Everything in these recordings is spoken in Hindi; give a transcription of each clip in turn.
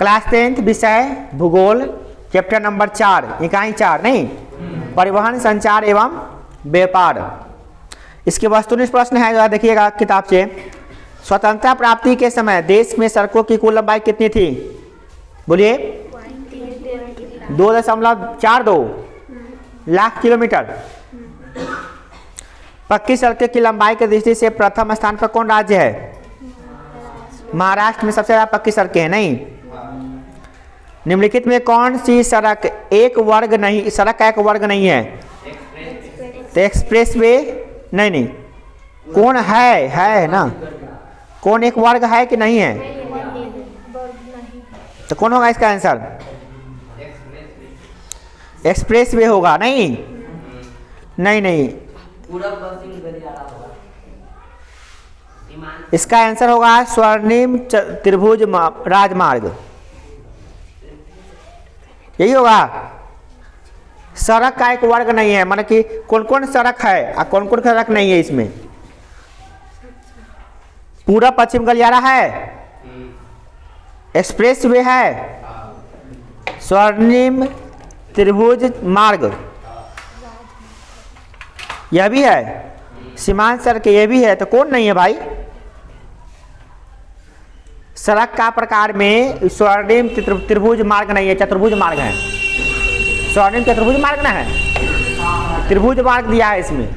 क्लास 10th विषय भूगोल चैप्टर नंबर 4 इकाई 4 नहीं, परिवहन संचार एवं व्यापार। इसके वस्तुनिष्ठ प्रश्न है, जो देखिएगा किताब से। स्वतंत्रता प्राप्ति के समय देश में सड़कों की कुल लंबाई कितनी थी? बोलिए। 2.42 लाख किलोमीटर। पक्की सड़कों की लंबाई की दृष्टि से प्रथम स्थान पर कौन राज्य है? महाराष्ट्र में सबसे ज्यादा पक्की सड़कें हैं नहीं। निम्नलिखित में कौन सी सड़क एक वर्ग नहीं, सड़क का एक वर्ग नहीं है? तो एक्सप्रेस वे नहीं। कौन है ना? कौन एक वर्ग है कि नहीं है? तो कौन होगा इसका आंसर? एक्सप्रेस वे होगा नहीं। इसका आंसर होगा स्वर्णिम त्रिभुज राजमार्ग, यही होगा। सड़क का एक वर्ग नहीं है, मतलब कि कौन कौन सड़क है और कौन कौन सड़क नहीं है इसमें। पूरा पश्चिम गलियारा है, एक्सप्रेस वे है, स्वर्णिम त्रिभुज मार्ग यह भी है, सीमांत सड़क यह भी है। तो कौन नहीं है भाई? सड़क का प्रकार में स्वर्णिम त्रिभुज मार्ग नहीं है, चतुर्भुज मार्ग है। स्वर्णिम चतुर्भुज मार्ग ना है, त्रिभुज मार्ग दिया है इसमें।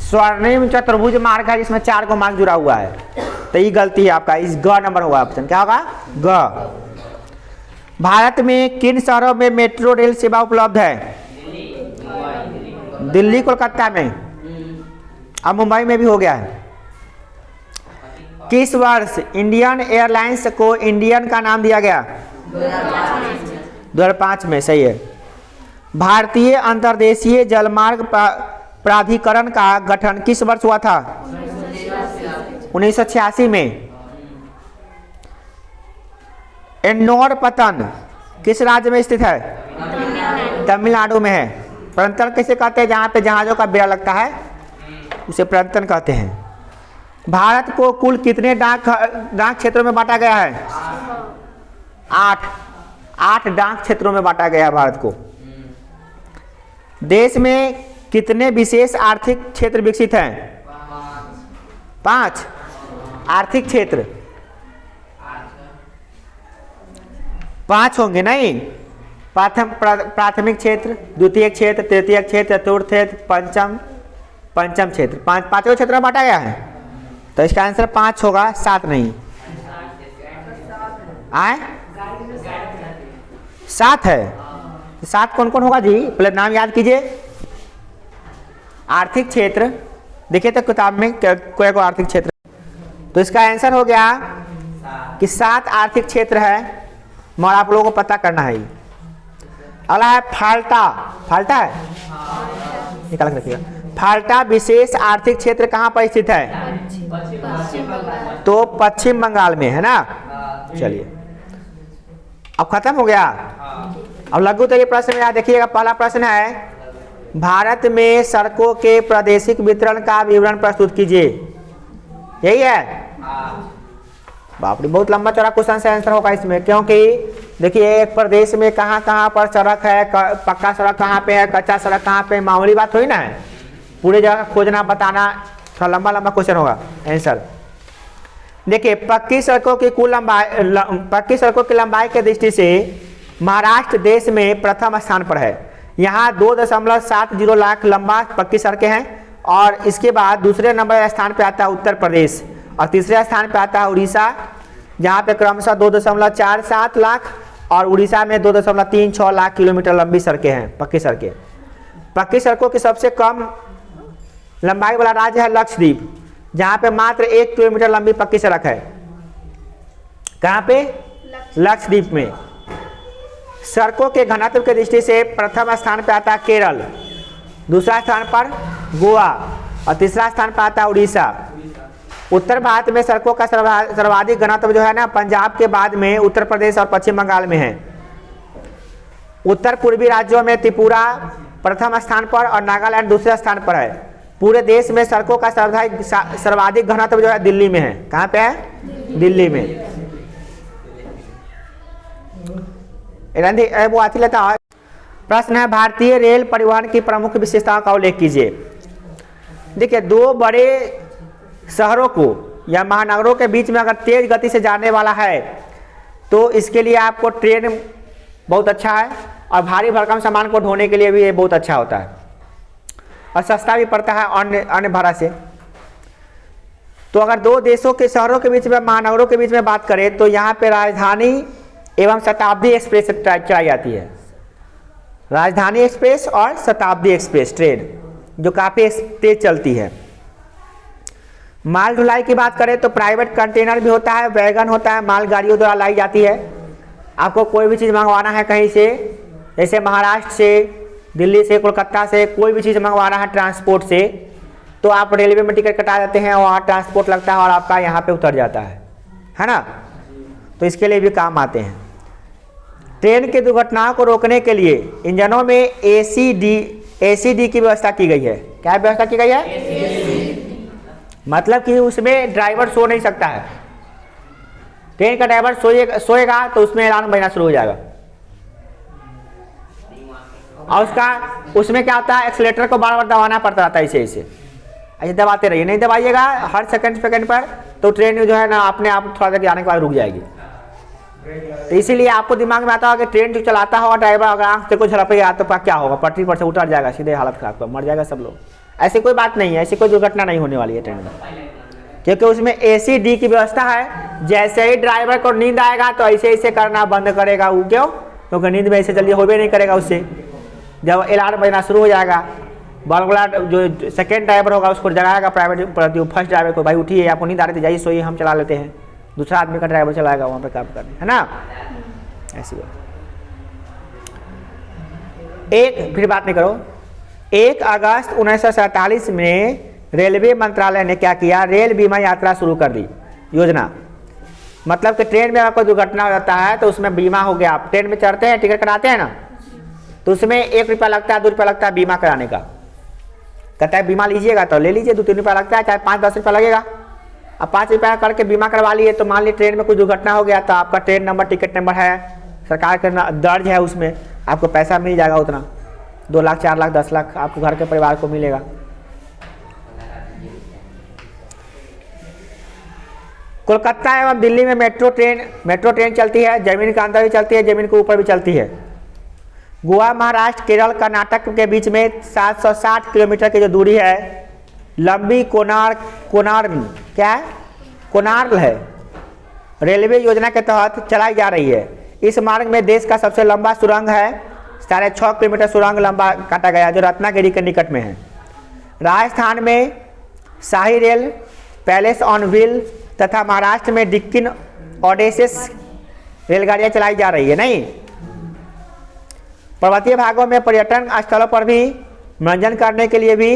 स्वर्णिम चतुर्भुज मार्ग है जिसमें 4 को मार्ग जुड़ा हुआ है। तो ये गलती है आपका, इस ग नंबर होगा ऑप्शन। क्या होगा? ग। भारत में किन शहरों में मेट्रो रेल सेवा उपलब्ध है? दिल्ली, कोलकाता में, अब मुंबई में भी हो गया है। किस वर्ष इंडियन एयरलाइंस को इंडियन का नाम दिया गया? 2005 में, सही है। भारतीय अंतर्देशीय जलमार्ग प्राधिकरण का गठन किस वर्ष हुआ था? 1986 में। एन्नोर पतन किस राज्य में स्थित है? तमिलनाडु में है। प्रंतन किसे कहते हैं? जहाँ पे जहाजों का बेड़ा लगता है उसे प्रंतन कहते हैं। भारत को कुल कितने डाक क्षेत्रों में बांटा गया है? 8 डाक क्षेत्रों में बांटा गया है भारत को। देश में कितने विशेष आर्थिक क्षेत्र विकसित हैं? 5 आर्थिक क्षेत्र। 5 होंगे नहीं। प्राथमिक क्षेत्र, द्वितीय क्षेत्र, तृतीय क्षेत्र, चतुर्थ क्षेत्र, पंचम क्षेत्र। 5 क्षेत्र में बांटा गया है। तो इसका आंसर 5 होगा, 7 नहीं। 7 है। 7 कौन कौन होगा जी? पहले नाम याद कीजिए। आर्थिक क्षेत्र देखिए तो किताब में कोई को आर्थिक क्षेत्र। तो इसका आंसर हो गया कि 7 आर्थिक क्षेत्र है, मगर आप लोगों को पता करना है। अगला है फाल्टा। फाल्टा है, निकाल के रखिएगा। फाल्टा विशेष आर्थिक क्षेत्र कहाँ पर स्थित है? तो पश्चिम बंगाल में है ना। चलिए अब खत्म हो गया। अब लघु तो ये प्रश्न में देखिएगा। पहला प्रश्न है, भारत में सड़कों के प्रादेशिक वितरण का विवरण प्रस्तुत कीजिए। यही है। बाप रे, बहुत लंबा चौड़ा क्वेश्चन से आंसर होगा इसमें, क्योंकि देखिए एक प्रदेश में कहाँ कहाँ पर सड़क है, पक्का सड़क कहाँ पे है, कच्चा सड़क कहाँ पे, मामूली बात हुई ना है। पूरी जगह खोजना बताना थोड़ा लंबा क्वेश्चन होगा आंसर। देखिए पक्की सड़कों की लंबाई की दृष्टि से महाराष्ट्र देश में प्रथम स्थान पर है। यहाँ 2.70 लाख लंबा पक्की सड़कें हैं। और इसके बाद दूसरे नंबर स्थान पे आता है उत्तर प्रदेश, और तीसरे स्थान पे आता है उड़ीसा, जहाँ पे क्रमशः 2.47 लाख, और उड़ीसा में 2.36 लाख किलोमीटर लंबी सड़कें हैं, पक्की सड़कें। पक्की सड़कों की सबसे कम लंबाई वाला राज्य है लक्षद्वीप, जहाँ पे मात्र 1 किलोमीटर लंबी पक्की सड़क है। कहाँ पे? लक्षद्वीप में। सड़कों के घनत्व की दृष्टि से प्रथम स्थान पर आता है केरल, दूसरा स्थान पर गोवा, और तीसरा स्थान पर आता है उड़ीसा। उत्तर भारत में सड़कों का सर्वाधिक घनत्व जो है ना, पंजाब के बाद में उत्तर प्रदेश और पश्चिम बंगाल में है। उत्तर पूर्वी राज्यों में त्रिपुरा प्रथम स्थान पर और नागालैंड दूसरे स्थान पर है। पूरे देश में सड़कों का सर्वाधिक घनत्व जो है दिल्ली में है। कहाँ पे है? दिल्ली में। वो आती लेता है। प्रश्न है भारतीय रेल परिवहन की प्रमुख विशेषताओं का उल्लेख कीजिए। देखिए, दो बड़े शहरों को या महानगरों के बीच में अगर तेज गति से जाने वाला है तो इसके लिए आपको ट्रेन बहुत अच्छा है, और भारी भरकम सामान को ढोने के लिए भी ये बहुत अच्छा होता है, और सस्ता भी पड़ता है अन्य भाड़ा से। तो अगर दो देशों के शहरों के बीच में, महानगरों के बीच में बात करें तो यहाँ पे राजधानी एवं शताब्दी एक्सप्रेस चलाई जाती है। राजधानी एक्सप्रेस और शताब्दी एक्सप्रेस ट्रेन जो काफ़ी तेज चलती है। माल ढुलाई की बात करें तो प्राइवेट कंटेनर भी होता है, वैगन होता है, मालगाड़ियों द्वारा लाई जाती है। आपको कोई भी चीज़ मंगवाना है कहीं से, जैसे महाराष्ट्र से, दिल्ली से, कोलकाता से, कोई भी चीज़ मंगवाना है ट्रांसपोर्ट से, तो आप रेलवे में टिकट कटा देते हैं, वहाँ ट्रांसपोर्ट लगता है और आपका यहाँ पे उतर जाता है ना। तो इसके लिए भी काम आते हैं। ट्रेन की दुर्घटनाओं को रोकने के लिए इंजनों में एसीडी की व्यवस्था की गई है। क्या व्यवस्था की गई है? मतलब कि उसमें ड्राइवर सो नहीं सकता है। ट्रेन का ड्राइवर सोएगा तो उसमें अलार्म बजना शुरू हो जाएगा, और उसमें क्या होता है, एक्सीलेटर को बार बार दबाना पड़ता रहता है। ऐसे दबाते रहिए, नहीं दबाइएगा हर सेकंड पर, तो ट्रेन जो है ना अपने आप थोड़ा देर जाने के बाद रुक जाएगी। तो इसीलिए आपको दिमाग में आता होगा कि ट्रेन जो चलाता होगा ड्राइवर, अगर आँख से कुछ झड़पेगा तो क्या होगा, पटरी पर से उतर जाएगा, सीधे हालत खराब, मर जाएगा सब लोग। ऐसी कोई बात नहीं है, ऐसी कोई दुर्घटना नहीं होने वाली है ट्रेन में, क्योंकि उसमें एसीडी की व्यवस्था है। जैसे ही ड्राइवर को नींद आएगा तो ऐसे करना बंद करेगा। वो क्यों? क्योंकि नींद में ऐसे जल्दी होबे नहीं करेगा उससे। जब अलार्म बजना शुरू हो जाएगा, बड़ा जो सेकेंड ड्राइवर होगा उसको जगाएगा, प्राइवेट फर्स्ट ड्राइवर को, भाई उठिए, आपको नींद आ रही थी, जाइए सोइए, हम चला लेते हैं। दूसरा आदमी का ड्राइवर चलाएगा वहाँ पे काम करने, है ना। ऐसी बात। फिर बात नहीं करो। 1 अगस्त 1947 में रेलवे मंत्रालय ने क्या किया? रेल बीमा यात्रा शुरू कर दी योजना। मतलब कि ट्रेन में अगर कोई दुर्घटना हो जाता है तो उसमें बीमा हो गया। आप ट्रेन में चढ़ते हैं, टिकट कराते हैं ना, तो उसमें 1 रुपया लगता है, 2 रुपया लगता है बीमा कराने का। कहता है बीमा लीजिएगा तो ले लीजिए, 2-3 रुपया लगता है, चाहे 5-10 रुपया लगेगा। अब 5 रुपया करके बीमा करवा लिए, तो मान ली ट्रेन में कोई दुर्घटना हो गया तो आपका ट्रेन नंबर, टिकट नंबर है, सरकार का दर्ज है, उसमें आपको पैसा मिल जाएगा। उतना 2 लाख, 4 लाख, 10 लाख आपको घर के परिवार को मिलेगा। कोलकाता एवं दिल्ली में मेट्रो ट्रेन चलती है। जमीन के अंदर भी चलती है, जमीन के ऊपर भी चलती है। गोवा, महाराष्ट्र, केरल, कर्नाटक के बीच में 760 किलोमीटर की जो दूरी है, लंबी कोणार्क है, रेलवे योजना के तहत चलाई जा रही है। इस मार्ग में देश का सबसे लंबा सुरंग है, 6.5 किलोमीटर सुरंग लंबा काटा गया, जो रत्नागिरी के निकट में है। राजस्थान में शाही रेल, पैलेस ऑन व्हील तथा महाराष्ट्र में डिक्किन ओडेसिस रेलगाड़ियां चलाई जा रही है। नहीं, पर्वतीय भागों में पर्यटन स्थलों पर भी मनोरंजन करने के लिए भी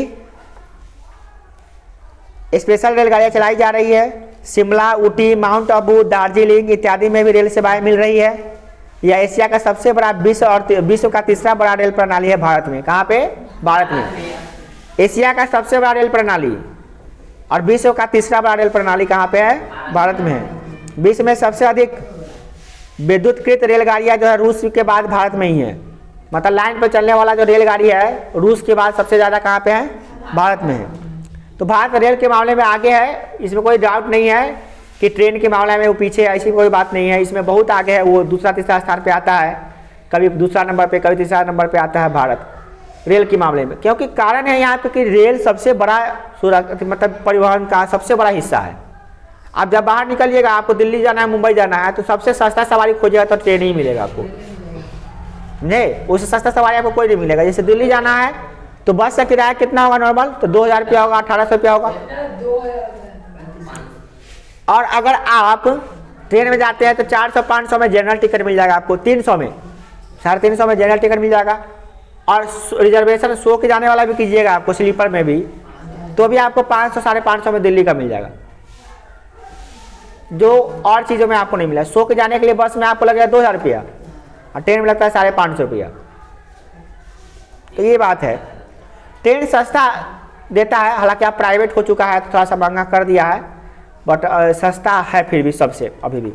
स्पेशल रेलगाड़ियां चलाई जा रही है। शिमला, ऊटी, माउंट आबू, दार्जिलिंग इत्यादि में भी रेल सेवाएं मिल रही है। यह एशिया का सबसे बड़ा विश्व का तीसरा बड़ा रेल प्रणाली है भारत में। कहाँ पे? भारत में। एशिया का सबसे बड़ा रेल प्रणाली और विश्व का तीसरा बड़ा रेल प्रणाली कहाँ पे है? भारत में है। विश्व में सबसे अधिक विद्युतकृत रेलगाड़ियाँ जो है रूस के बाद भारत में ही है। मतलब लाइन पर चलने वाला जो रेलगाड़ी है रूस के बाद सबसे ज़्यादा कहाँ पे है? भारत में है। तो भारत रेल के मामले में आगे है, इसमें कोई डाउट नहीं है कि ट्रेन के मामले में वो पीछे है, ऐसी कोई बात नहीं है। इसमें बहुत आगे है, वो दूसरा तीसरा स्थान पे आता है, कभी दूसरा नंबर पे, कभी तीसरा नंबर पे आता है भारत रेल के मामले में। क्योंकि कारण है यहाँ पे कि रेल सबसे बड़ा मतलब परिवहन का सबसे बड़ा हिस्सा है। आप जब बाहर निकलिएगा, आपको दिल्ली जाना है, मुंबई जाना है, तो सबसे सस्ता सवारी खोजिएगा तो ट्रेन ही मिलेगा आपको। नहीं, उससे सस्ता सवारी आपको कोई नहीं मिलेगा। जैसे दिल्ली जाना है तो बस का किराया कितना होगा नॉर्मल? तो 2000 रुपया होगा, 1800 रुपया होगा। और अगर आप ट्रेन में जाते हैं तो 400-500 में जनरल टिकट मिल जाएगा आपको, 300 में, 350 में जनरल टिकट मिल जाएगा। और रिजर्वेशन सो के जाने वाला भी कीजिएगा आपको, स्लीपर में भी, तो भी आपको 500-550 में दिल्ली का मिल जाएगा, जो और चीज़ों में आपको नहीं मिला। सो के जाने के लिए बस में आपको लगेगा 2000 रुपया और ट्रेन में लगता है 550 रुपया। तो ये बात है, ट्रेन सस्ता देता है। हालांकि आप प्राइवेट हो चुका है तो थोड़ा सा महंगा कर दिया है, बट सस्ता है फिर भी सबसे अभी भी।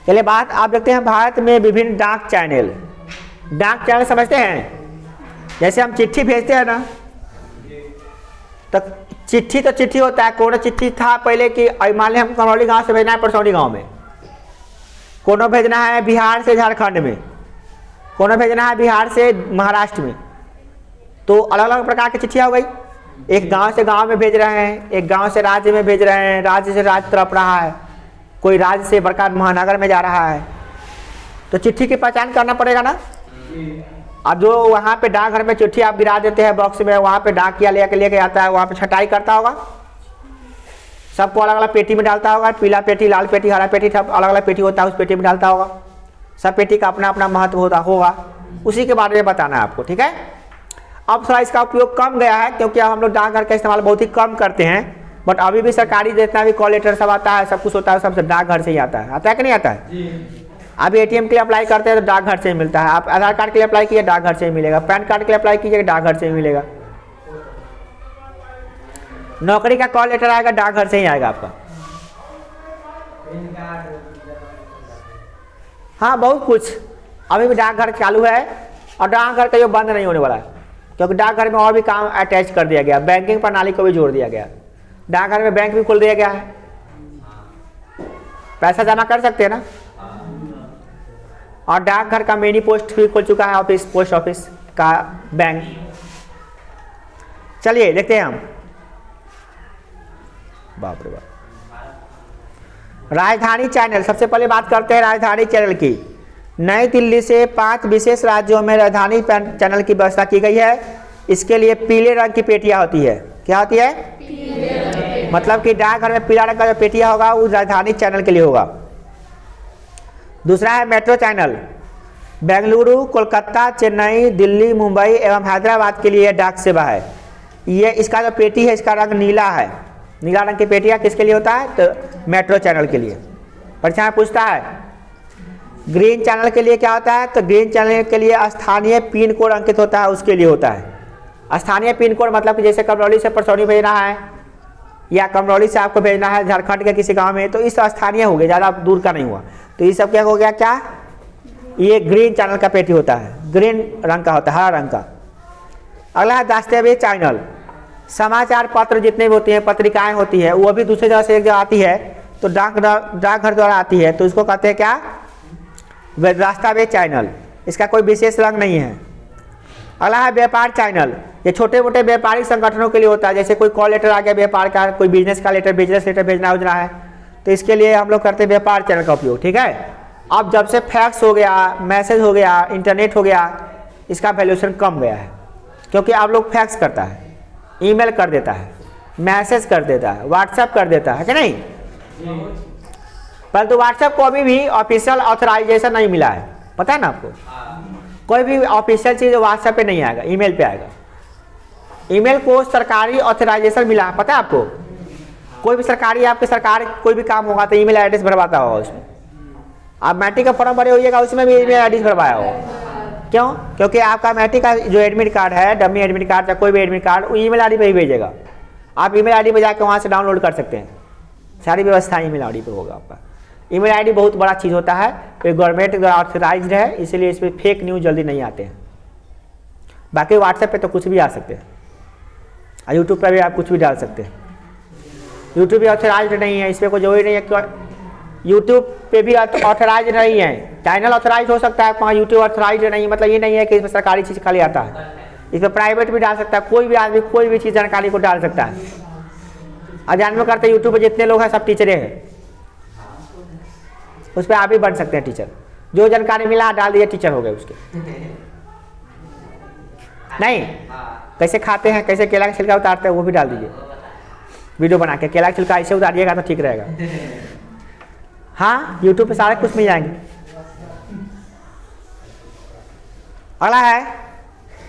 चलिए बात आप देखते हैं, भारत में विभिन्न डाक चैनल। डाक चैनल समझते हैं? जैसे हम चिट्ठी भेजते हैं ना, तो चिट्ठी होता है। कोनो चिट्ठी था पहले कि मान लें हम करौली गांव से भेजना है परसौनी गांव में, कोनो भेजना है बिहार से झारखंड में, कोनो भेजना है बिहार से महाराष्ट्र में, तो अलग अलग प्रकार की चिट्ठियाँ हो गई। एक गांव से गांव में भेज रहे हैं, एक गांव से राज्य में भेज रहे हैं, राज्य से राज्य तरफ रहा है, कोई राज्य से बड़का महानगर में जा रहा है, तो चिट्ठी की पहचान करना पड़ेगा ना। अब जो वहाँ पे डाकघर में चिट्ठी आप गिरा देते हैं बॉक्स में, वहाँ पे डाकिया लेके आता है, वहाँ पे छटाई करता होगा, सबको अलग अलग पेटी में डालता होगा, पीला पेटी, लाल पेटी, हरा पेटी, सब अलग अलग पेटी होता है, उस पेटी में डालता होगा। सब पेटी का अपना अपना महत्व होगा, उसी के बारे में बताना है आपको, ठीक है। अब थोड़ा इसका उपयोग कम गया है, क्योंकि अब हम लोग डाकघर का इस्तेमाल बहुत ही कम करते हैं, बट अभी भी सरकारी जितना भी कॉल लेटर सब आता है, सब कुछ होता है, सब डाकघर से ही आता है कि नहीं आता है। अभी एटीएम के लिए अप्लाई करते हैं तो डाकघर से ही मिलता है। आप आधार कार्ड के लिए अप्लाई कीजिए, डाकघर से ही मिलेगा। पैन कार्ड के लिए अप्लाई कीजिएगा, डाकघर से ही मिलेगा। नौकरी का कॉल लेटर आएगा, डाकघर से ही आएगा आपका। हाँ, बहुत कुछ अभी भी डाकघर चालू है, और डाकघर का जो बंद नहीं होने वाला है, क्योंकि डाकघर में और भी काम अटैच कर दिया गया, बैंकिंग प्रणाली को भी जोड़ दिया गया। डाकघर में बैंक भी खोल दिया गया है, पैसा जमा कर सकते हैं ना। और डाकघर का मिनी पोस्ट भी खुल चुका है, ऑफिस, पोस्ट ऑफिस का बैंक। चलिए देखते हैं हम। बाप रे बाप। राजधानी चैनल, सबसे पहले बात करते हैं राजधानी चैनल की। नई दिल्ली से 5 विशेष राज्यों में राजधानी चैनल की व्यवस्था की गई है। इसके लिए पीले रंग की पेटियां होती है। क्या होती है? पीले। मतलब कि डाकघर में पीला रंग का जो पेटियां होगा वो राजधानी चैनल के लिए होगा। दूसरा है मेट्रो चैनल। बेंगलुरु, कोलकाता, चेन्नई, दिल्ली, मुंबई एवं हैदराबाद के लिए डाक सेवा है। ये इसका जो पेटी है इसका रंग नीला है। नीला रंग की पेटियां किसके लिए होता है? तो मेट्रो चैनल के लिए। परीक्षा में पूछता है। ग्रीन चैनल के लिए क्या होता है? तो ग्रीन चैनल के लिए स्थानीय पिन कोड अंकित होता है, उसके लिए होता है। स्थानीय पिन कोड मतलब कि जैसे करौली से परसौनी भेजना है, या करौली से आपको भेजना है झारखंड के किसी गांव में, तो इस स्थानीय हो गया, ज़्यादा दूर का नहीं हुआ। तो ये सब क्या हो गया? क्या ये ग्रीन चैनल का पेटी होता है, ग्रीन रंग का होता है, हरा रंग का। अगला है दस्तावेज चैनल। समाचार पत्र जितने भी होते हैं, पत्रिकाएं होती है, वो भी दूसरी जगह से एक जगह आती है, तो डाकघर द्वारा आती है, तो इसको कहते हैं क्या? दस्तावेज चैनल। इसका कोई विशेष रंग नहीं है। अगला है व्यापार चैनल। ये छोटे मोटे व्यापारिक संगठनों के लिए होता है, जैसे कोई कॉल लेटर आ गया व्यापार का, कोई बिजनेस का लेटर, बिजनेस लेटर भेजना है, तो इसके लिए हम लोग करते हैं व्यापार चैनल का उपयोग, ठीक है। अब जब से फैक्स हो गया, मैसेज हो गया, इंटरनेट हो गया, इसका वैल्यूएशन कम गया है, क्योंकि आप लोग फैक्स करता है, ईमेल कर देता है, मैसेज कर देता है, व्हाट्सएप कर देता है कि नहीं। परंतु व्हाट्सएप को अभी भी ऑफिशियल ऑथराइजेशन नहीं मिला है, पता है ना आपको। कोई भी ऑफिशियल चीज़ व्हाट्सएप पे नहीं आएगा, ईमेल पे आएगा। ईमेल को सरकारी ऑथराइजेशन मिला है, पता है आपको। कोई भी सरकारी, आपके सरकार कोई भी काम होगा तो ईमेल एड्रेस भरवाता होगा उसमें। आप मैट्रिक का फॉर्म भरे होइएगा, उसमें भी ईमेल एड्रेस भरवाया होगा। क्यों? क्योंकि आपका मैट्रिक का जो एडमिट कार्ड है, डमी एडमिट कार्ड या कोई भी एडमिट कार्ड, वो ईमेल आईडी पे ही भेजेगा। आप ईमेल आईडी पे जाकर वहाँ से डाउनलोड कर सकते हैं, सारी व्यवस्था ईमेल आईडी पे होगा आपका। ईमेल आईडी बहुत बड़ा चीज़ होता है, तो गवर्नमेंट द्वारा ऑथराइज्ड है, इसलिए इस पर फेक न्यूज़ जल्दी नहीं आते हैं। बाकी व्हाट्सएप पे तो कुछ भी आ सकते हैं, और यूट्यूब पर भी आप कुछ भी डाल सकते हैं। यूट्यूब भी ऑथराइज्ड नहीं है, इस पर कोई जरूरी नहीं है। यूट्यूब पे भी ऑथराइज नहीं है, चैनल ऑथराइज हो सकता है, वहाँ यूट्यूब ऑथराइज नहीं, मतलब ये नहीं है कि इसमें सरकारी चीज़ खाली आता है। इसमें प्राइवेट भी डाल सकता है, कोई भी आदमी कोई भी चीज़ जानकारी को डाल सकता है। और जानवे करते हैं यूट्यूब पर जितने लोग हैं सब टीचरें हैं, उस पर आप भी बन सकते हैं टीचर। जो जानकारी मिला डाल दिए, टीचर हो गए उसके। नहीं, कैसे खाते हैं, कैसे केला का छिलका उतारते हैं, वो भी डाल दीजिए वीडियो बना के। केला का छिलका ऐसे उतारिएगा तो ठीक रहेगा। हाँ, यूट्यूब पे सारे कुछ मिल जाएंगे। अगला है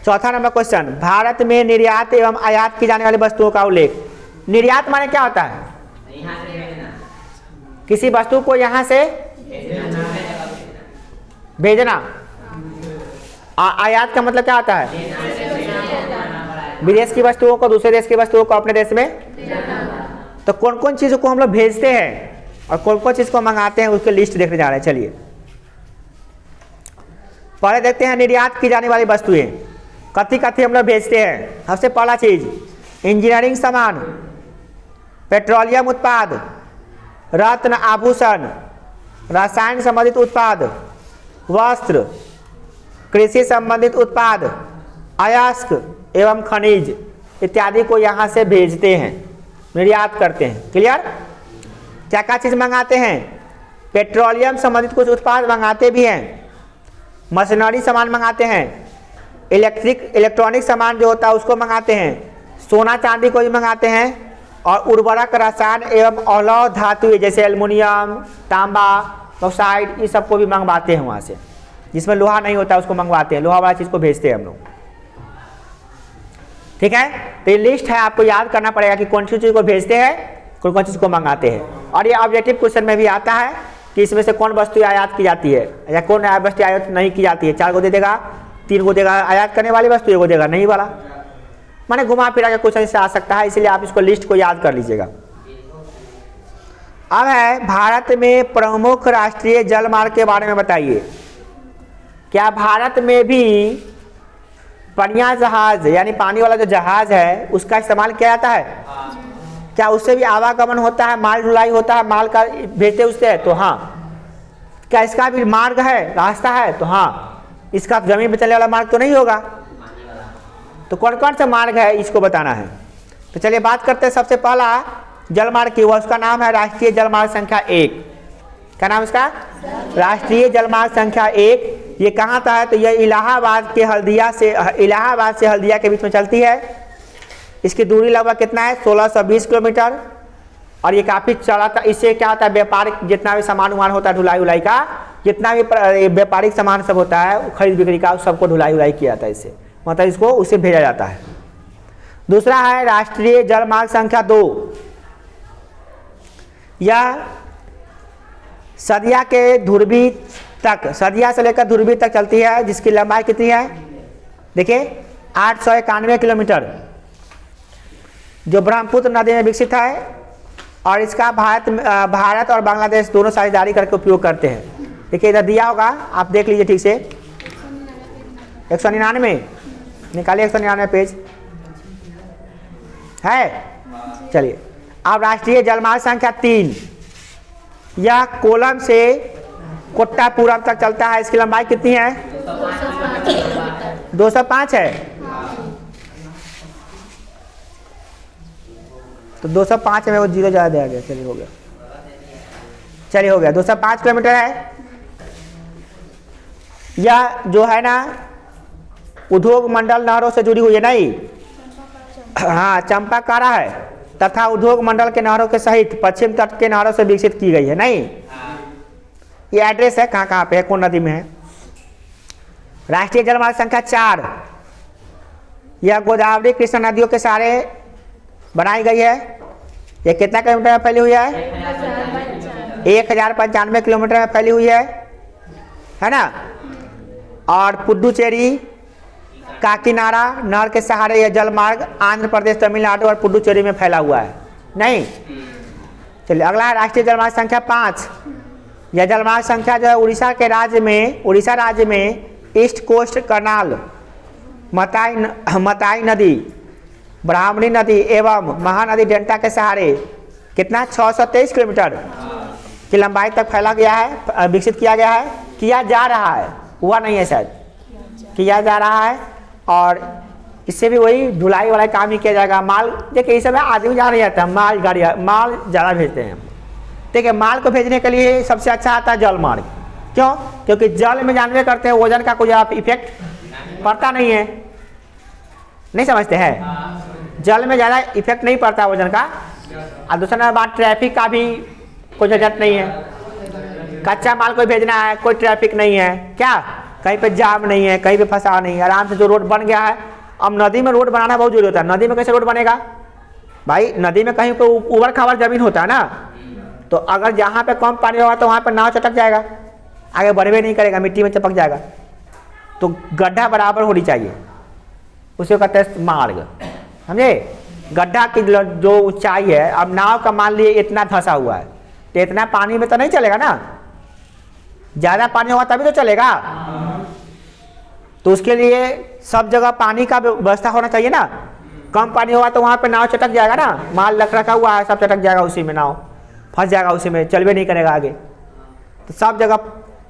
चौथा नंबर क्वेश्चन। भारत में निर्यात एवं आयात की जाने वाली वस्तुओं का उल्लेख। निर्यात माने क्या होता है? किसी वस्तु को यहाँ से भेजना। आयात का मतलब क्या होता है? विदेश की वस्तुओं को दूसरे देश की वस्तुओं को अपने देश में। तो कौन कौन चीज़ों को हम लोग भेजते हैं? और कौन कौन चीज़ को मंगाते हैं उसके लिस्ट देखने जा रहे हैं। चलिए पहले देखते हैं निर्यात की जाने वाली वस्तुएं कथी कथी हम लोग भेजते हैं। सबसे पहला चीज इंजीनियरिंग सामान, पेट्रोलियम उत्पाद, रत्न आभूषण, रसायन संबंधित उत्पाद, वस्त्र, कृषि संबंधित उत्पाद, अयस्क एवं खनिज इत्यादि को यहाँ से भेजते हैं, निर्यात करते हैं। क्लियर? क्या क्या चीज़ मंगाते हैं? पेट्रोलियम संबंधित कुछ उत्पाद मंगाते भी हैं, मशीनरी सामान मंगाते हैं, इलेक्ट्रॉनिक सामान जो होता है उसको मंगाते हैं, सोना चांदी को भी मंगाते हैं, और उर्वरक रसायन एवं अलौह धातु जैसे एल्युमिनियम, तांबा, ऑक्साइड ये सबको भी मंगवाते हैं वहाँ से। जिसमें लोहा नहीं होता उसको मंगवाते हैं, लोहा वाला चीज़ को भेजते हैं हम लोग। ठीक है, तो ये लिस्ट है, आपको याद करना पड़ेगा कि कौन सी चीज़ को भेजते हैं, कौन कौन चीज़ को मंगाते हैं। और ये ऑब्जेक्टिव क्वेश्चन में भी आता है कि इसमें से कौन वस्तु आयात की जाती है या कौन वस्तु आयात नहीं की जाती है। 4 को दे देगा, 3 को देगा आयात करने वाली वस्तु, 1 को देगा नहीं वाला। माने घुमा फिरा के क्वेश्चन से आ सकता है, इसलिए आप इसको लिस्ट को याद कर लीजिएगा। अब है भारत में प्रमुख राष्ट्रीय जल मार्ग के बारे में बताइए। क्या भारत में भी पनिया जहाज यानी पानी वाला जो जहाज है उसका इस्तेमाल किया जाता है? क्या उससे भी आवागमन होता है, माल ढुलाई होता है, माल का भेजते उससे है? तो हाँ। क्या इसका भी मार्ग है, रास्ता है? तो हाँ। इसका जमीन पर चलने वाला मार्ग तो नहीं होगा। तो कौन कौन सा मार्ग है इसको बताना है। तो चलिए बात करते हैं सबसे पहला जल मार्ग की, वह उसका नाम है राष्ट्रीय जल मार्ग संख्या 1। क्या नाम इसका? राष्ट्रीय जल मार्ग संख्या 1। ये कहाँ था है? तो यह इलाहाबाद से हल्दिया के बीच में चलती है। इसकी दूरी लगभग कितना है? 1620 किलोमीटर। और ये काफ़ी चला था। इससे क्या होता है, व्यापारिक जितना भी सामान उमान होता है ढुलाई उलाई का, जितना भी व्यापारिक सामान सब होता है खरीद बिक्री का, सबको ढुलाई उलाई किया जाता है इससे, मतलब इसको उसे भेजा जाता है। दूसरा है राष्ट्रीय जल मार्ग संख्या 2। यह सदिया के धुरवी तक, सदिया से लेकर धुरवी तक चलती है, जिसकी लंबाई कितनी है? देखिए 891 किलोमीटर, जो ब्रह्मपुत्र नदी में विकसित है। और इसका भारत और बांग्लादेश दोनों साझेदारी करके उपयोग करते हैं। देखिए इधर दिया होगा, आप देख लीजिए ठीक से। 199 निकालिए, 199 पेज है। चलिए अब राष्ट्रीय जलमार्ग संख्या 3। यह कोलम से कोट्टापुरम तक चलता है। इसकी लंबाई कितनी है? 205 है। तो 205 में वो 0 ज़्यादा दिया गया। चलिए हो गया, चलिए हो गया। 205 किलोमीटर है। यह जो है ना उद्योग मंडल नहरों से जुड़ी हुई है, नहीं? हाँ, चंपाकारा है तथा उद्योग मंडल के नहरों के सहित पश्चिम तट के नहरों से विकसित की गई है, नहीं? ये एड्रेस है कहाँ कहाँ पे है, कौन नदी में है। राष्ट्रीय जलमार्ग संख्या 4। यह गोदावरी कृष्णा नदियों के सहारे बनाई गई है। ये कितना किलोमीटर में फैली हुई है? 1095 किलोमीटर में फैली हुई है ना? और पुडुचेरी काकीनाडा नहर के सहारे यह जल मार्ग आंध्र प्रदेश, तमिलनाडु और पुडुचेरी में फैला हुआ है, नहीं? चलिए अगला है राष्ट्रीय जलमार्ग संख्या 5। यह जलमार्ग संख्या जो है उड़ीसा राज्य में ईस्ट कोस्ट कनाल, मताई नदी, ब्राह्मणी नदी एवं महानदी डेल्टा के सहारे कितना 623 किलोमीटर की लंबाई तक फैला गया है, विकसित किया गया है, किया जा रहा है, हुआ नहीं है शायद, किया जा रहा है। और इससे भी वही ढुलाई वाला काम ही किया जाएगा। माल देखिए इस समय आदमी जा नहीं जाता है, माल गाड़ियाँ माल ज़्यादा भेजते हैं। ठीक है, माल को भेजने के लिए सबसे अच्छा आता है जल मार्ग। क्यों? क्योंकि जल में जानवे करते हैं वजन का कोई इफेक्ट पड़ता नहीं है, नहीं समझते हैं? जल में ज़्यादा इफेक्ट नहीं पड़ता वजन का। और दूसरा बात ट्रैफिक का भी कोई झंझट नहीं है। कच्चा माल को भेजना है, कोई ट्रैफिक नहीं है, क्या कहीं पे जाम नहीं है, कहीं पे फंसा नहीं है, आराम से जो रोड बन गया है। अब नदी में रोड बनाना बहुत जरूरी होता है। नदी में कैसे रोड बनेगा भाई? नदी में कहीं पे उबड़ खाबड़ जमीन होता है ना, तो अगर जहाँ पे कम पानी होगा तो वहाँ पे नाव चटक जाएगा, आगे बढ़वे नहीं करेगा, मिट्टी में चपक जाएगा। तो गड्ढा बराबर होनी चाहिए, उसे कहते हैं मार्ग, समझे? गड्ढा की जो ऊंचाई है, अब नाव का मान लिए इतना धंसा हुआ है, तो इतना पानी में तो नहीं चलेगा ना, ज़्यादा पानी होगा तभी तो चलेगा। तो उसके लिए सब जगह पानी का व्यवस्था होना चाहिए ना। कम पानी होगा तो वहाँ पे नाव चटक जाएगा ना, माल रखा हुआ है सब चटक जाएगा उसी में, नाव फंस जाएगा उसी में, चलवे नहीं करेगा आगे। तो सब जगह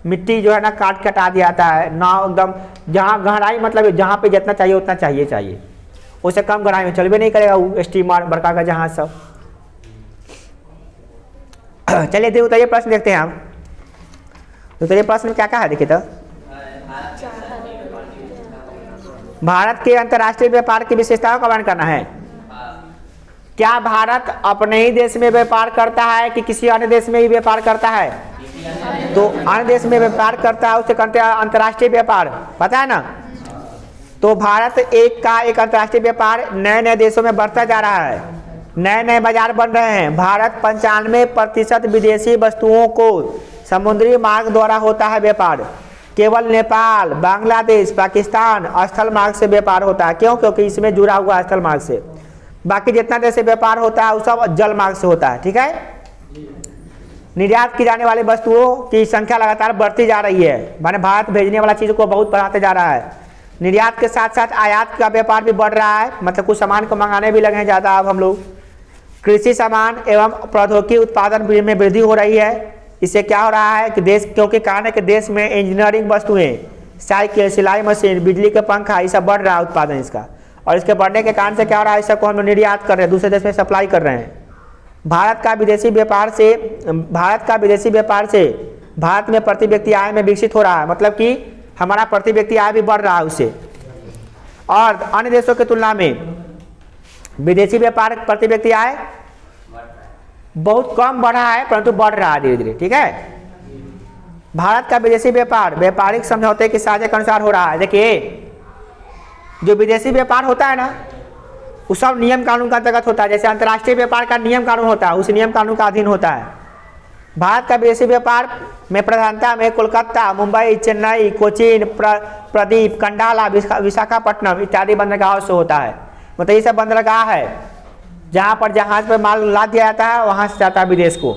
मिट्टी जो है ना काट कटा दिया जाता है, नाव एकदम जहाँ गहराई मतलब जहाँ पे जितना चाहिए उतना चाहिए, उससे कम गहराई में चलवे नहीं करेगा वो स्टीमर बड़का का जहाज सब। चलिए देखो तो ये प्रश्न देखते हैं हम। तो ये प्रश्न में क्या कहा है देखिए तो, भारत के अंतर्राष्ट्रीय व्यापार की विशेषताओं का वर्णन करना है। क्या भारत अपने ही देश में व्यापार करता है कि किसी अन्य देश में ही व्यापार करता है? तो अन्य देश में व्यापार करता है, उसे कहते हैं अंतर्राष्ट्रीय व्यापार, पता है ना। तो भारत एक अंतर्राष्ट्रीय व्यापार नए नए देशों में बढ़ता जा रहा है, नए नए बाजार बन रहे हैं। भारत 95% विदेशी वस्तुओं को समुद्री मार्ग द्वारा होता है व्यापार। केवल नेपाल, बांग्लादेश, पाकिस्तान स्थल मार्ग से व्यापार होता है। क्यों? क्योंकि इसमें जुड़ा हुआ स्थल मार्ग से। बाकी जितना देश से व्यापार होता है वो सब जल मार्ग से होता है। ठीक है। निर्यात की जाने वाली वस्तुओं की संख्या लगातार बढ़ती जा रही है, माने भारत भेजने वाला चीज़ को बहुत बढ़ाते जा रहा है। निर्यात के साथ साथ आयात का व्यापार भी बढ़ रहा है, मतलब कुछ सामान को मंगाने भी लगे हैं ज़्यादा अब हम लोग। कृषि सामान एवं प्रौद्योगिकी उत्पादन में वृद्धि हो रही है। इससे क्या हो रहा है कि देश, क्योंकि कारण है कि देश में इंजीनियरिंग वस्तुएं, साइकिल, सिलाई मशीन, बिजली के पंखा, ये सब बढ़ रहा है उत्पादन इसका। और इसके बढ़ने के कारण से क्या हो रहा है, इस सबको हम लोग निर्यात कर रहे हैं, दूसरे देश में सप्लाई कर रहे हैं। भारत का विदेशी व्यापार से भारत में प्रति व्यक्ति आय में विकसित हो रहा है, मतलब कि हमारा प्रति व्यक्ति आय भी बढ़ रहा है उससे। और अन्य देशों की तुलना में विदेशी व्यापार प्रति व्यक्ति आय बहुत कम बढ़ा है, परंतु बढ़ रहा है धीरे धीरे। ठीक है। भारत का विदेशी व्यापार व्यापारिक समझौते की साझे के अनुसार हो रहा है। देखिए, जो विदेशी व्यापार होता है ना, वो सब नियम कानून का अंतर्गत होता है। जैसे अंतर्राष्ट्रीय व्यापार का नियम कानून होता है, उस नियम कानून का अधीन होता है। भारत का विदेशी व्यापार में प्रधानता में कोलकाता, मुंबई, चेन्नई, कोचीन, प्रदीप, कंडाला, विशाखापट्टनम इत्यादि बंदरगाहों से होता है। मतलब ये सब बंदरगाह है जहाँ पर जहाज पर माल लाद दिया जाता है, वहाँ से जाता है विदेश को।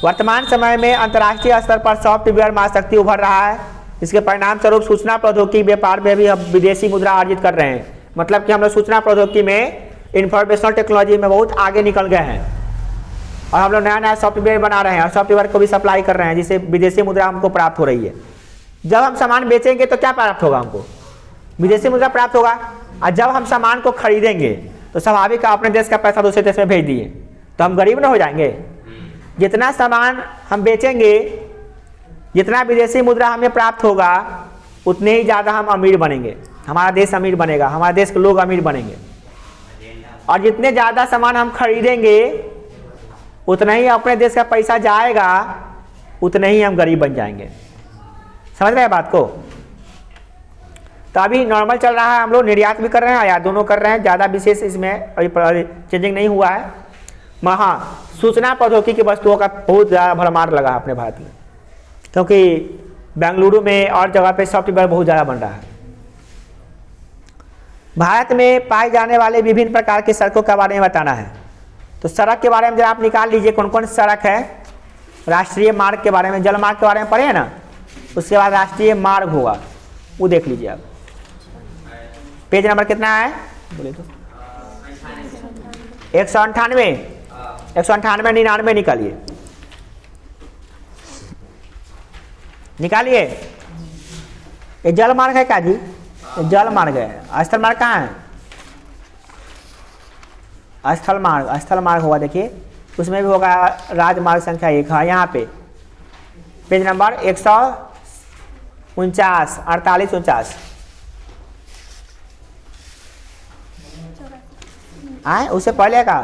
वर्तमान समय में अंतर्राष्ट्रीय स्तर पर सॉफ्टवेयर महाशक्ति उभर रहा है। इसके परिणाम स्वरूप सूचना प्रौद्योगिकी व्यापार में भी हम विदेशी मुद्रा अर्जित कर रहे हैं। मतलब कि हम लोग सूचना प्रौद्योगिकी में, इंफॉर्मेशनल टेक्नोलॉजी में बहुत आगे निकल गए हैं और हम लोग नया नया सॉफ्टवेयर बना रहे हैं और सॉफ्टवेयर को भी सप्लाई कर रहे हैं, जिससे विदेशी मुद्रा हमको प्राप्त हो रही है। जब हम सामान बेचेंगे तो क्या प्राप्त होगा? हमको विदेशी मुद्रा प्राप्त होगा। और जब हम सामान को खरीदेंगे तो स्वाभाविक अपने देश का पैसा दूसरे देश में भेज दिए तो हम गरीब ना हो जाएंगे। जितना सामान हम बेचेंगे, जितना विदेशी मुद्रा हमें प्राप्त होगा, उतने ही ज़्यादा हम अमीर बनेंगे, हमारा देश अमीर बनेगा, हमारे देश के लोग अमीर बनेंगे। और जितने ज़्यादा सामान हम खरीदेंगे, उतना ही अपने देश का पैसा जाएगा, उतने ही हम गरीब बन जाएंगे। समझ रहे हैं बात को? तो अभी नॉर्मल चल रहा है, हम लोग निर्यात भी कर रहे हैं, आयात दोनों कर रहे हैं, ज़्यादा विशेष इसमें अभी चेंजिंग नहीं हुआ है। हाँ, सूचना प्रौद्योगिकी की वस्तुओं का बहुत ज़्यादा भरमार लगा अपने भारत में, क्योंकि बेंगलुरु में और जगह पे सॉफ्टवेयर बहुत ज़्यादा बन रहा है। भारत में पाए जाने वाले विभिन्न प्रकार की सड़कों के बारे में बताना है। तो सड़क के बारे में जरा आप निकाल लीजिए, कौन कौन सड़क है। राष्ट्रीय मार्ग के बारे में, जल मार्ग के बारे में पढ़े हैं ना, उसके बाद राष्ट्रीय मार्ग होगा, वो देख लीजिए आप। पेज नंबर कितना है बोले तो? 198, 198, 99 निकालिए, निकालिए। ये जल मार्ग है क्या जी? ये जल मार्ग है। स्थल मार्ग कहाँ है? स्थल मार्ग, स्थल मार्ग होगा, देखिए उसमें भी होगा राजमार्ग संख्या 1। हाँ, यहाँ पे पेज नंबर 149, 48, 49 आए, उससे पहले का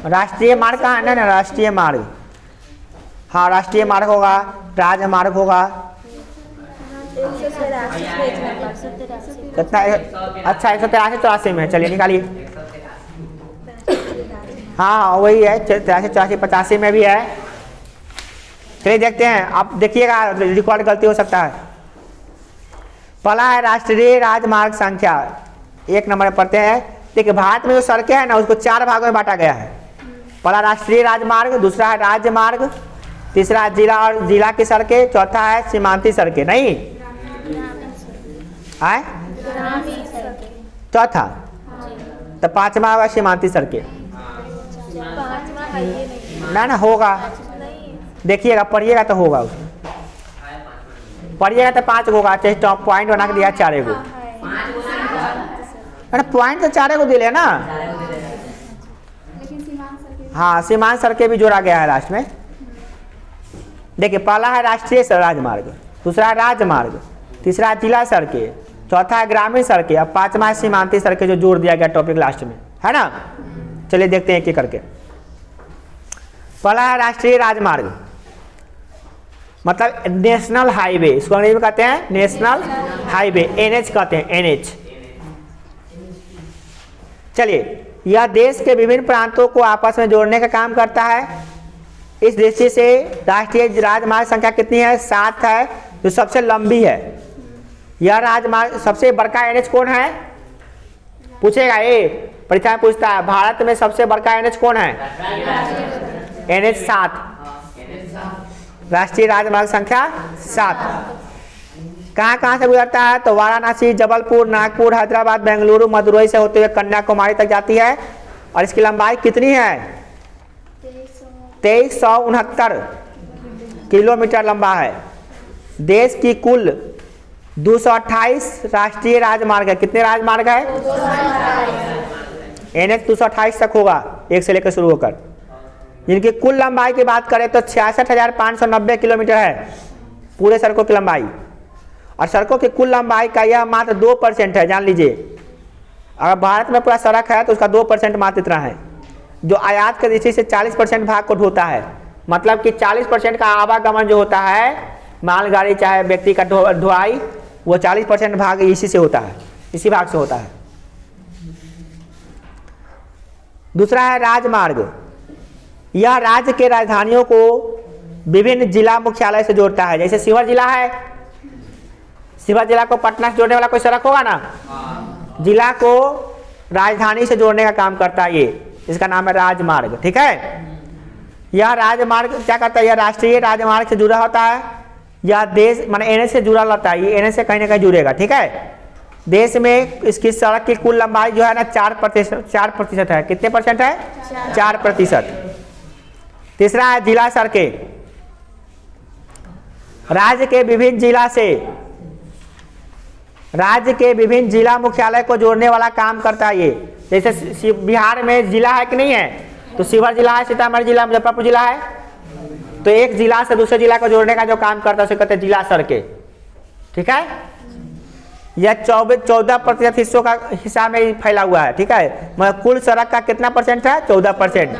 राष्ट्रीय मार्ग कहाँ है? ना राष्ट्रीय मार्ग, हाँ राष्ट्रीय मार्ग होगा, राजमार्ग होगा। कितना? अच्छा 183, 84 में। चलिए निकालिए। हाँ वही है, 83, 84, 85 में भी है। चलिए देखते हैं, आप देखिएगा रिकॉर्ड गलती हो सकता है। पहला है राष्ट्रीय राजमार्ग संख्या 1 नंबर पढ़ते हैं देखिए भारत में जो सड़कें हैं ना उसको 4 भागों में बांटा गया है। पहला राष्ट्रीय राजमार्ग, दूसरा है राज्य मार्ग, तीसरा जिला और जिला की सड़कें, चौथा है सीमांती सड़कें। नहीं आए चौथा, तो 5वां होगा सीमांती सड़कें। ना होगा, देखिएगा पढ़िएगा तो होगा, उसमें पढ़िएगा तो 5 होगा। चाहे टॉप पॉइंट बना के दिया 4 गो, अरे पॉइंट तो 4 गो दिले ना। हाँ सीमांत सड़कें भी जोड़ा गया है लास्ट में। देखिए पहला है राष्ट्रीय राजमार्ग, दूसरा है राजमार्ग, तीसरा जिला सड़कें, चौथा है ग्रामीण सड़कें, अब 5वां है सीमांती सड़कें जो जोड़ दिया गया टॉपिक लास्ट में, है ना। चलिए देखते हैं एक एक करके। पहला है राष्ट्रीय राजमार्ग, मतलब नेशनल हाईवे, इसको अंग्रेजी में कहते हैं नेशनल हाईवे, एनएच कहते हैं, एनएच। चलिए यह देश के विभिन्न प्रांतों को आपस में जोड़ने का काम करता है। इस दृष्टि से राष्ट्रीय राजमार्ग संख्या कितनी है? 7 है, जो सबसे लंबी है। यह राजमार्ग सबसे बड़का एनएच कौन है? पूछेगा, ये परीक्षा में पूछता है, भारत में सबसे बड़का एनएच कौन है? एनएच 7, राष्ट्रीय राजमार्ग संख्या 7। कहाँ कहाँ से गुजरता है? तो वाराणसी, जबलपुर, नागपुर, हैदराबाद, बेंगलुरु, मदुरई से होते हुए कन्याकुमारी तक जाती है। और इसकी लंबाई कितनी है? 2369 किलोमीटर लंबा है। देश की कुल 228 राष्ट्रीय राजमार्ग है। कितने राजमार्ग है? एनएच 228 तक होगा, एक से लेकर शुरू होकर। जिनकी कुल लंबाई की बात करें तो 66,590 किलोमीटर है पूरे सड़कों की लंबाई। और सड़कों की कुल लंबाई का यह मात्र 2% है, जान लीजिए। अगर भारत में पूरा सड़क है तो उसका 2% मात्र इतना है, जो आयात की दृष्टि से 40% भाग को ढोता है। मतलब कि 40% का आवागमन जो होता है, मालगाड़ी चाहे व्यक्ति का ढुलाई, वो 40% भाग इसी से होता है, इसी भाग से होता है। दूसरा है राजमार्ग। यह राज्य के राजधानियों को विभिन्न जिला मुख्यालय से जोड़ता है। जैसे शिवहर जिला है, शिवहर जिला को पटना से जोड़ने वाला कोई सड़क होगा ना, जिला को राजधानी से जोड़ने का काम करता है ये, इसका नाम है राजमार्ग। ठीक है, यह राजमार्ग क्या करता है? यह राष्ट्रीय राजमार्ग से जुड़ा होता है। यह देश माने एनएच से जुड़ा होता है, ये एनएच से कहीं ना कहीं जुड़ेगा। ठीक है, देश में इसकी सड़क की कुल लंबाई जो है ना 4% है। कितने परसेंट है? 4%। तीसरा है जिला सड़कें। राज्य के विभिन्न जिला मुख्यालय को जोड़ने वाला काम करता है ये। जैसे बिहार में जिला है कि नहीं है? तो शिवहर जिला है, सीतामढ़ी जिला, मुजफ्फरपुर जिला है। तो एक जिला से दूसरे जिला को जोड़ने का जो काम करता है उसे कहते हैं जिला सड़कें। ठीक है, यह 14% हिस्सों का हिस्सा में फैला हुआ है। ठीक है, मतलब कुल सड़क का कितना परसेंट है? 14%।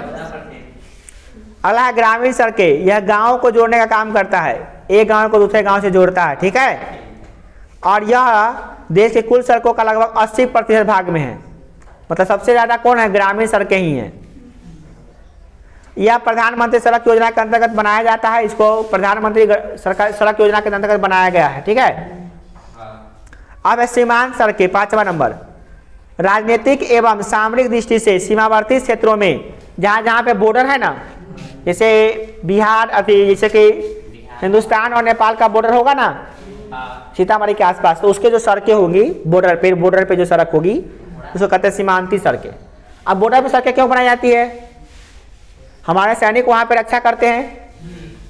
अगला है ग्रामीण सड़कें। यह गाँव को जोड़ने का काम करता है, एक गाँव को दूसरे गाँव से जोड़ता है। ठीक है, और यह देश के कुल सड़कों का लगभग 80% भाग में है। मतलब सबसे ज़्यादा कौन है? ग्रामीण सड़कें ही हैं। यह प्रधानमंत्री सड़क योजना के अंतर्गत बनाया जाता है। इसको प्रधानमंत्री सड़क योजना के अंतर्गत बनाया गया है। ठीक है, अब है सीमांत सड़कें, 5वां नंबर। राजनीतिक एवं सामरिक दृष्टि से सीमावर्ती क्षेत्रों में जहाँ पे बॉर्डर है ना, जैसे बिहार जैसे कि हिंदुस्तान और नेपाल का बॉर्डर होगा ना सीतामढ़ी के आसपास, तो उसके जो सड़कें होंगी बॉर्डर पे जो सड़क होगी उसको कहते हैं सीमांती सड़कें। अब बॉर्डर पे सड़कें क्यों बनाई जाती है? हमारे सैनिक वहाँ पे रक्षा करते हैं,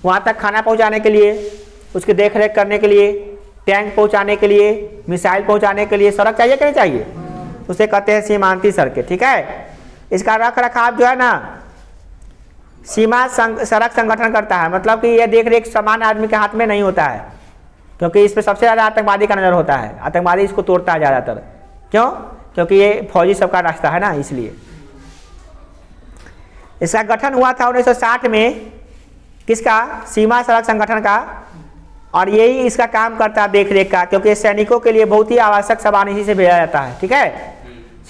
वहाँ तक खाना पहुँचाने के लिए, उसकी देख रेख करने के लिए, टैंक पहुँचाने के लिए, मिसाइल पहुँचाने के लिए सड़क चाहिए कि नहीं चाहिए? उसे कहते हैं सीमांती सड़कें। ठीक है, इसका रख रखाव जो है ना सड़क संगठन करता है। मतलब कि यह देख रेख सामान्य आदमी के हाथ में नहीं होता है, क्योंकि इस पर सबसे ज़्यादा आतंकवादी का नज़र होता है। आतंकवादी इसको तोड़ता है ज़्यादातर। क्यों? क्योंकि ये फौजी सबका रास्ता है ना, इसलिए। इसका गठन हुआ था 1960 में, किसका? सीमा सड़क संगठन का। और यही इसका काम करता है देख रेख का, क्योंकि सैनिकों के लिए बहुत ही आवश्यक सामान इसी से भेजा जाता है। ठीक है,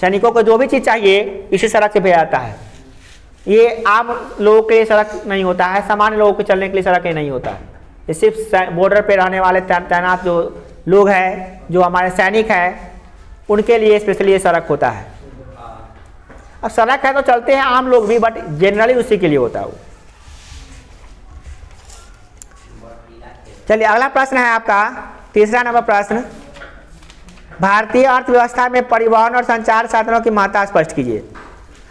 सैनिकों को जो भी चीज़ चाहिए इसी सड़क से भेजा जाता है। ये आम लोगों के लिए सड़क नहीं होता है, सामान्य लोगों के चलने के लिए सड़क नहीं होता है। ये सिर्फ बॉर्डर पे रहने वाले तैनात जो लोग हैं, जो हमारे सैनिक हैं, उनके लिए स्पेशली ये सड़क होता है। अब सड़क है तो चलते हैं आम लोग भी, बट जनरली उसी के लिए होता है वो। चलिए अगला प्रश्न है आपका, तीसरा नंबर प्रश्न, भारतीय अर्थव्यवस्था में परिवहन और संचार साधनों की महत्ता स्पष्ट कीजिए।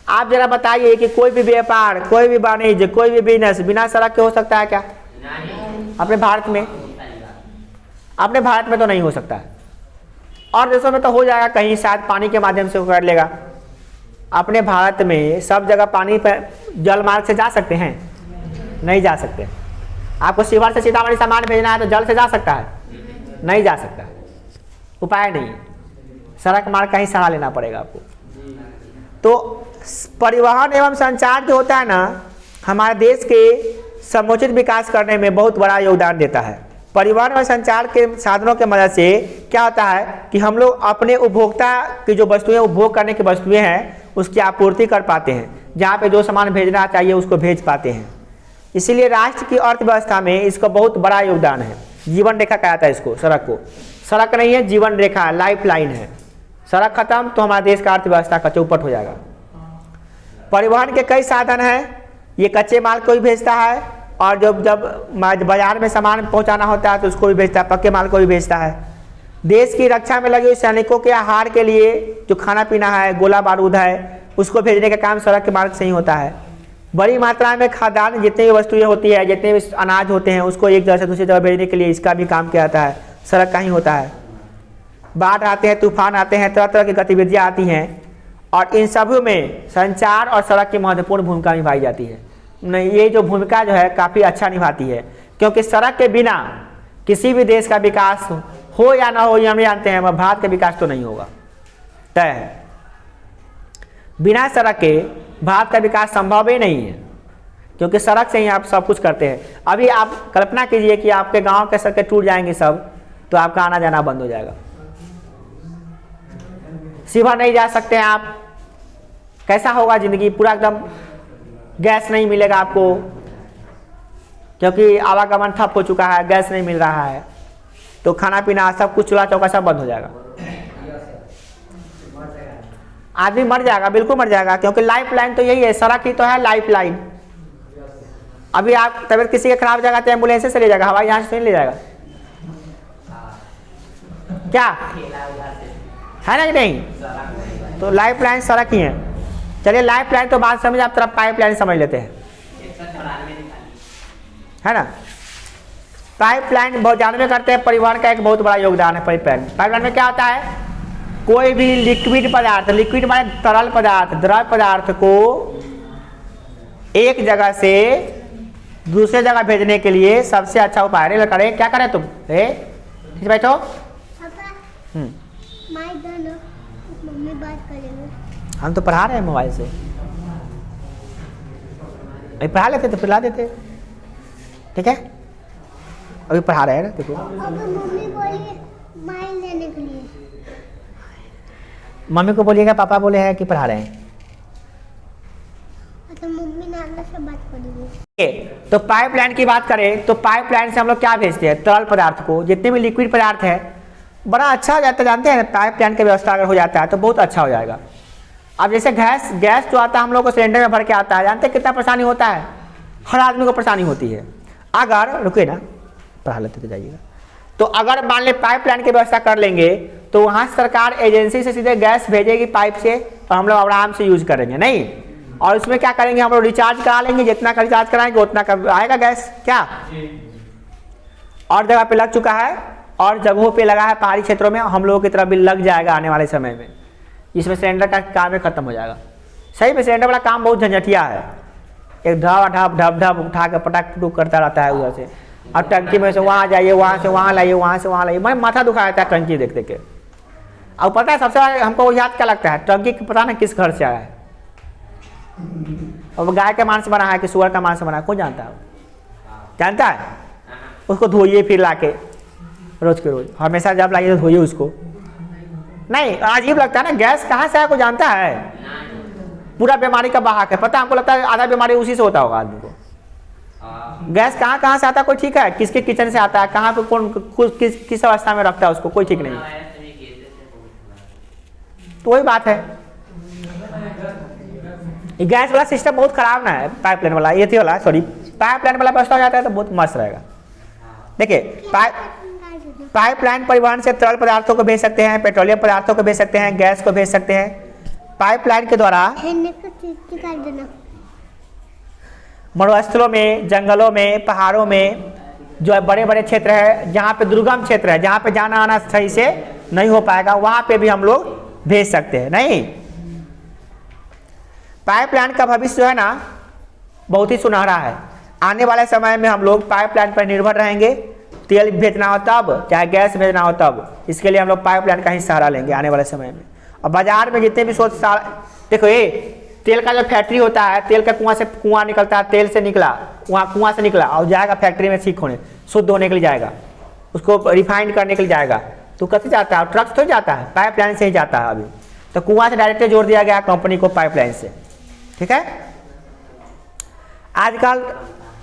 आप जरा बताइए कि कोई भी व्यापार, कोई भी वाणिज्य, कोई भी बिजनेस बिना सड़क के हो सकता है क्या? अपने भारत में, अपने भारत में तो नहीं हो सकता है। और देशों में तो हो जाएगा, कहीं शायद पानी के माध्यम से कर लेगा। अपने भारत में सब जगह पानी पर जल मार्ग से जा सकते हैं? नहीं जा सकते। आपको शिवहर से सीतामढ़ी सामान भेजना है तो जल से जा सकता है? नहीं जा सकता, उपाय नहीं, सड़क मार्ग का ही सहारा लेना पड़ेगा आपको। तो परिवहन एवं संचार जो होता है ना, हमारे देश के समुचित विकास करने में बहुत बड़ा योगदान देता है। परिवहन और संचार के साधनों के मदद से क्या होता है कि हम लोग अपने उपभोक्ता की जो वस्तुएं, उपभोग करने की वस्तुएं हैं, उसकी आपूर्ति कर पाते हैं। जहाँ पे जो सामान भेजना चाहिए उसको भेज पाते हैं। इसीलिए राष्ट्र की अर्थव्यवस्था में इसका बहुत बड़ा योगदान है। जीवन रेखा कहा जाता है इसको, सड़क को। सड़क नहीं है, जीवन रेखा, लाइफ लाइन है। सड़क खत्म तो हमारे देश का अर्थव्यवस्था का चौपट हो जाएगा। परिवहन के कई साधन हैं। ये कच्चे माल को भी भेजता है, और जब बाजार में सामान पहुंचाना होता है तो उसको भी भेजता है, पक्के माल को भी भेजता है। देश की रक्षा में लगे हुए सैनिकों के आहार के लिए जो खाना पीना है, गोला बारूद है, उसको भेजने का काम सड़क के मार्ग से ही होता है। बड़ी मात्रा में खाद्यान्न, जितनी भी वस्तुएं होती है, जितने भी अनाज होते हैं, उसको एक जगह से दूसरी जगह भेजने के लिए इसका भी काम किया जाता है, सड़क का ही होता है। बाढ़ आते हैं, तूफान आते हैं, तरह तरह की गतिविधियाँ आती हैं, और इन सभी में संचार और सड़क की महत्वपूर्ण भूमिका निभाई जाती है। नहीं, ये जो भूमिका जो है काफ़ी अच्छा निभाती है, क्योंकि सड़क के बिना किसी भी देश का विकास हो या ना हो, ये हम जानते हैं, मगर भारत का विकास तो नहीं होगा, तय है। बिना सड़क के भारत का विकास संभव ही नहीं है, क्योंकि सड़क से ही आप सब कुछ करते हैं। अभी आप कल्पना कीजिए कि आपके गांव के सड़कें टूट जाएंगी सब, तो आपका आना जाना बंद हो जाएगा। शिवहर नहीं जा सकते हैं आप, कैसा होगा ज़िंदगी? पूरा एकदम, गैस नहीं मिलेगा आपको, क्योंकि आवागमन ठप हो चुका है, गैस नहीं मिल रहा है, तो खाना पीना सब कुछ, चूल्हा चौका सब बंद हो जाएगा। आदमी मर जाएगा, बिल्कुल मर जाएगा, क्योंकि लाइफ लाइन तो यही है, सड़क ही तो है लाइफ लाइन। अभी आप तबीयत किसी के खराब हो जाएगा तो एम्बुलेंस से ले जाएगा, हवाई जहाज से नहीं ले जाएगा क्या? है ना कि नहीं? तो लाइफ लाइन सड़क ही है। चलिए लाइफ लाइन तो बात समझ, आप तरफ पाइप लाइन समझ लेते हैं, है ना? पाइप लाइन बहुत जानवे करते हैं, परिवहन का एक बहुत बड़ा योगदान है पाइप लाइन। पाइप लाइन में क्या होता है? कोई भी लिक्विड पदार्थ, लिक्विड माने तरल पदार्थ, द्रव पदार्थ को एक जगह से दूसरे जगह भेजने के लिए सबसे अच्छा उपाय है। करे क्या करे तुम? बैठो, मम्मी बात करेंगे। हम तो पढ़ा रहे हैं मोबाइल से, अभी पढ़ा लेते तो पिला देते, ठीक है? अभी पढ़ा रहे हैं ना, देखो। मम्मी बोलिए मोबाइल लेने के लिए। मम्मी को बोलिएगा पापा बोले हैं कि पढ़ा रहे हैं। अच्छा, मम्मी नाना से बात करेंगे। तो पाइपलाइन की बात करें तो पाइपलाइन से हम लोग क्या भेजते हैं? तरल पदार्थ को, जितने भी लिक्विड पदार्थ है, बड़ा अच्छा हो जाता है। जानते हैं पाइपलाइन की व्यवस्था अगर हो जाता है तो बहुत अच्छा हो जाएगा। अब जैसे गैस जो आता है हम लोग को सिलेंडर में भर के आता है, जानते हैं कितना परेशानी होता है? हर आदमी को परेशानी होती है। अगर रुके ना, पढ़ा लेते तो जाइएगा। तो अगर मान लें पाइपलाइन की व्यवस्था कर लेंगे तो वहाँ सरकार एजेंसी से सीधे गैस भेजेगी पाइप से, और हम लोग आराम से यूज करेंगे नहीं। और उसमें क्या करेंगे, हम लोग रिचार्ज करा लेंगे, जितना का रिचार्ज कराएंगे उतना का आएगा गैस। क्या और जगह पे लग चुका है, और जगहों पे लगा है पहाड़ी क्षेत्रों में, हम लोगों की तरफ भी लग जाएगा आने वाले समय में। इसमें सिलेंडर का काम खत्म हो जाएगा। सही में सिलेंडर वाला काम बहुत झंझटिया है, एक ढप उठा के पटाख टूक करता रहता है उधर से, और टंकी में से वहाँ जाइए, वहाँ से वहाँ लाइए, वहाँ से वहाँ लाइए। मैं माथा दुखा जाता है टंकी देख देख के। और पता है सबसे हमको याद क्या लगता है? टंकी पता नहीं किस घर से आया है, और गाय का मांस बना है कि सुअर का मांस बना है, कौन जानता है? जानता है? उसको धोइए फिर लाके रोज के रोज, हमेशा जब लाइए तो धोइए उसको। नहीं, अजीब लगता है ना, गैस कहाँ से आया कोई जानता है? पूरा बीमारी का वाहक है। पता है, हमको लगता है आधा बीमारी उसी से होता होगा आदमी को। गैस कहाँ से आता है कोई ठीक है? किसके किचन से आता है, कहाँ पे कौन किस अवस्था में रखता है उसको, कोई ठीक नहीं। तो वही बात है, ये गैस वाला सिस्टम बहुत खराब ना है, पाइपलाइन वाला, ये थी वाला सॉरी, पाइपलाइन वाला व्यवस्था हो जाता है तो बहुत मस्त रहेगा। देखिए पाइपलाइन परिवहन से तरल पदार्थों को भेज सकते हैं, पेट्रोलियम पदार्थों को भेज सकते हैं, गैस को भेज सकते हैं। पाइपलाइन के द्वारा मरुस्थलों में, जंगलों में, पहाड़ों में, जो बड़े बड़े क्षेत्र है, जहाँ पे दुर्गम क्षेत्र है, जहाँ पे जाना आना सही से नहीं हो पाएगा, वहाँ पे भी हम लोग भेज सकते हैं। नहीं, पाइपलाइन का भविष्य जो है ना बहुत ही सुनहरा है। आने वाले समय में हम लोग पाइपलाइन पर निर्भर रहेंगे। तेल भेजना हो तब, चाहे गैस भेजना हो तब, इसके लिए हम लोग पाइपलाइन का ही सहारा लेंगे आने वाले समय में। और बाजार में जितने भी देखो ये तेल का जो फैक्ट्री होता है, तेल का कुआं निकलता है, तेल से निकला, वहाँ कुआं से निकला और जाएगा फैक्ट्री में ठीक होने, शुद्ध होने के लिए जाएगा, उसको रिफाइंड करने के लिए जाएगा, तो कैसे जाता है? ट्रक तो जाता है, पाइपलाइन से ही जाता है। अभी तो कुआं से डायरेक्ट जोड़ दिया गया कंपनी को पाइपलाइन से। ठीक है, आजकल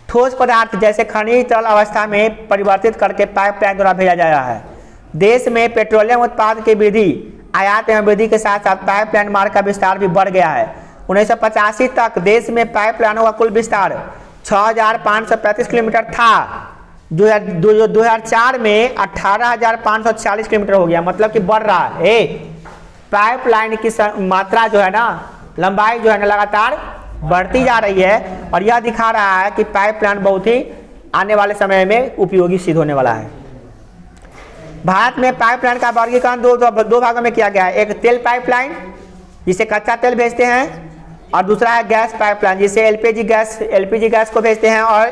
ठोस पदार्थ जैसे खनिज तरल अवस्था में परिवर्तित करके पाइपलाइन द्वारा भेजा जा रहा है। देश में पेट्रोलियम उत्पाद की वृद्धि, आयात एवं वृद्धि के साथ साथ पाइपलाइन मार्ग का विस्तार भी बढ़ गया है। 1985 तक देश में पाइपलाइनों का कुल विस्तार 6,535 किलोमीटर था, जो 2004 में 18,540 किलोमीटर हो गया, मतलब कि बढ़ रहा है। पाइपलाइन की मात्रा जो है ना, लंबाई जो है ना लगातार बढ़ती जा रही है, और यह दिखा रहा है कि पाइपलाइन बहुत ही आने वाले समय में उपयोगी सिद्ध होने वाला है। भारत में पाइपलाइन का वर्गीकरण दो भागों में किया गया है। एक तेल पाइपलाइन जिसे कच्चा तेल भेजते हैं, और दूसरा है गैस पाइपलाइन जिसे एलपीजी गैस को भेजते हैं, और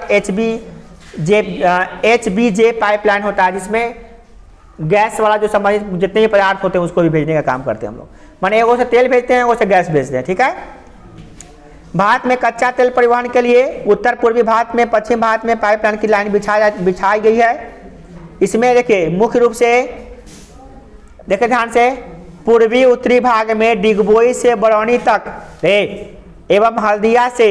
एचबीजे पाइपलाइन होता है जिसमें गैस वाला जो संबंधित जितने भी पदार्थ होते हैं उसको भी भेजने का काम करते हैं हम लोग। माने एगो से तेल भेजते हैं, एगो से गैस भेजते हैं। ठीक है, भारत में कच्चा तेल परिवहन के लिए उत्तर पूर्वी भारत में, पश्चिम भारत में पाइपलाइन की लाइन बिछाई गई है। इसमें देखिए मुख्य रूप से देखिए ध्यान से, पूर्वी उत्तरी भाग में डिगबोई से बरौनी तक एवं हल्दिया से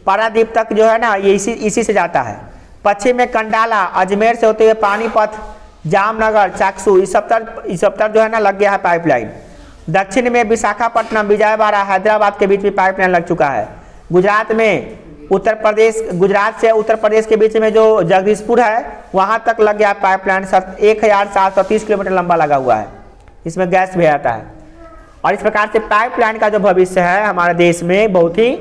पारादीप तक जो है ना, ये इसी से जाता है। पश्चिम में कंडाला, अजमेर से होते हुए पानीपत, जामनगर, चाकसू, इस सब तरफ जो है ना लग गया है पाइपलाइन। दक्षिण में विशाखापट्टनम, विजयवाड़ा, हैदराबाद के बीच में पाइपलाइन लग चुका है। गुजरात से उत्तर प्रदेश के बीच में जो जगदीशपुर है वहाँ तक लग गया पाइपलाइन। 1,730 किलोमीटर लंबा लगा हुआ है, इसमें गैस भी आता है। और इस प्रकार से पाइपलाइन का जो भविष्य है हमारे देश में बहुत ही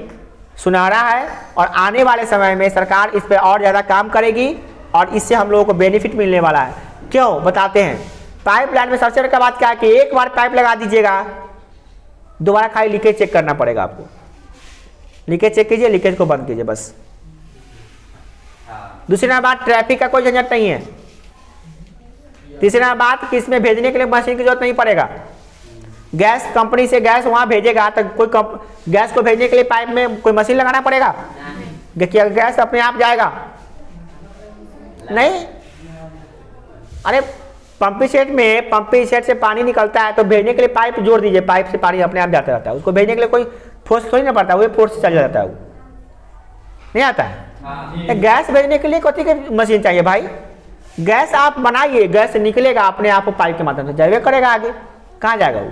सुनहरा है, और आने वाले समय में सरकार इस पर और ज़्यादा काम करेगी, और इससे हम लोगों को बेनिफिट मिलने वाला है। क्यों बताते हैं। पाइपलाइन में सबसे बड़ी बात क्या है कि एक बार पाइप लगा दीजिएगा, दोबारा खाली लीकेज चेक करना पड़ेगा आपको। लीकेज चेक कीजिए, लीकेज को बंद कीजिए बस। दूसरी बात, ट्रैफिक का कोई झंझट नहीं है। तीसरी बात कि इसमें भेजने के लिए मशीन की जरूरत नहीं पड़ेगा। गैस कंपनी से गैस वहां भेजेगा तो गैस को भेजने के लिए पाइप में कोई मशीन लगाना पड़ेगा? देखिए गैस अपने आप जाएगा नहीं। अरे पंपिंग सेट से पानी निकलता है तो भेजने के लिए पाइप जोड़ दीजिए, पाइप से पानी अपने आप जाता रहता है। उसको भेजने के लिए कोई फोर्स थोड़ी ना पड़ता है, वो फोर्स से चल जाता है, वो नहीं आता है। गैस भेजने के लिए कौन की मशीन चाहिए भाई? गैस आप बनाइए, गैस निकलेगा अपने आप पाइप के माध्यम से जाएगा करेगा। आगे कहाँ जाएगा? वो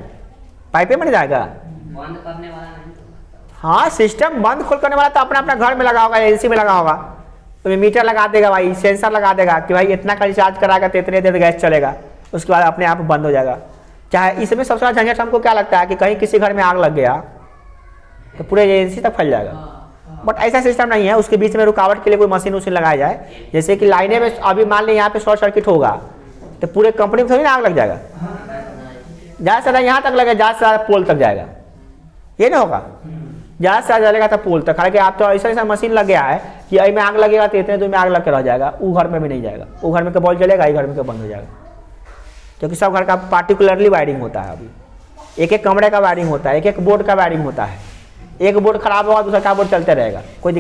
पाइपे में नहीं जाएगा। बंद करने वाला नहीं। हाँ, सिस्टम बंद खोल करने वाला तो अपना अपना घर में लगा होगा, एजेंसी में लगा होगा, तो मीटर लगा देगा भाई, सेंसर लगा देगा कि भाई इतना का रिचार्ज कराएगा तो इतने देर गैस चलेगा, उसके बाद अपने आप बंद हो जाएगा। चाहे इसमें सबसे बड़ा झंझट हमको क्या लगता है कि कहीं किसी घर में आग लग गया तो पूरे एजेंसी तक फैल जाएगा, बट ऐसा सिस्टम नहीं है। उसके बीच में रुकावट के लिए कोई मशीन लगाया जाए, जैसे कि लाइने में अभी मान लें यहाँ पे शॉर्ट सर्किट होगा तो पूरे कंपनी में थोड़ी ना आग लग जाएगा। ज़्यादा से ज़्यादा यहाँ तक लगेगा, ज़्यादा से ज़्यादा पोल तक जाएगा, ये नहीं होगा। ज़्यादा से ज़्यादा जलेगा तो पोल तक। हालांकि आप तो ऐसा मशीन लग गया है कि आई में आग लगेगा तो इतने दूर में आग लग के रह जाएगा, वो घर में भी नहीं जाएगा, वो घर में का बॉल जलेगा, ये घर में का बंद हो जाएगा, क्योंकि सब घर का पार्टिकुलरली वायरिंग होता है। अभी एक एक कमरे का वायरिंग होता है, एक एक बोर्ड का वायरिंग होता है। एक बोर्ड खराब होगा दूसरा का बोर्ड चलते रहेगा, कोई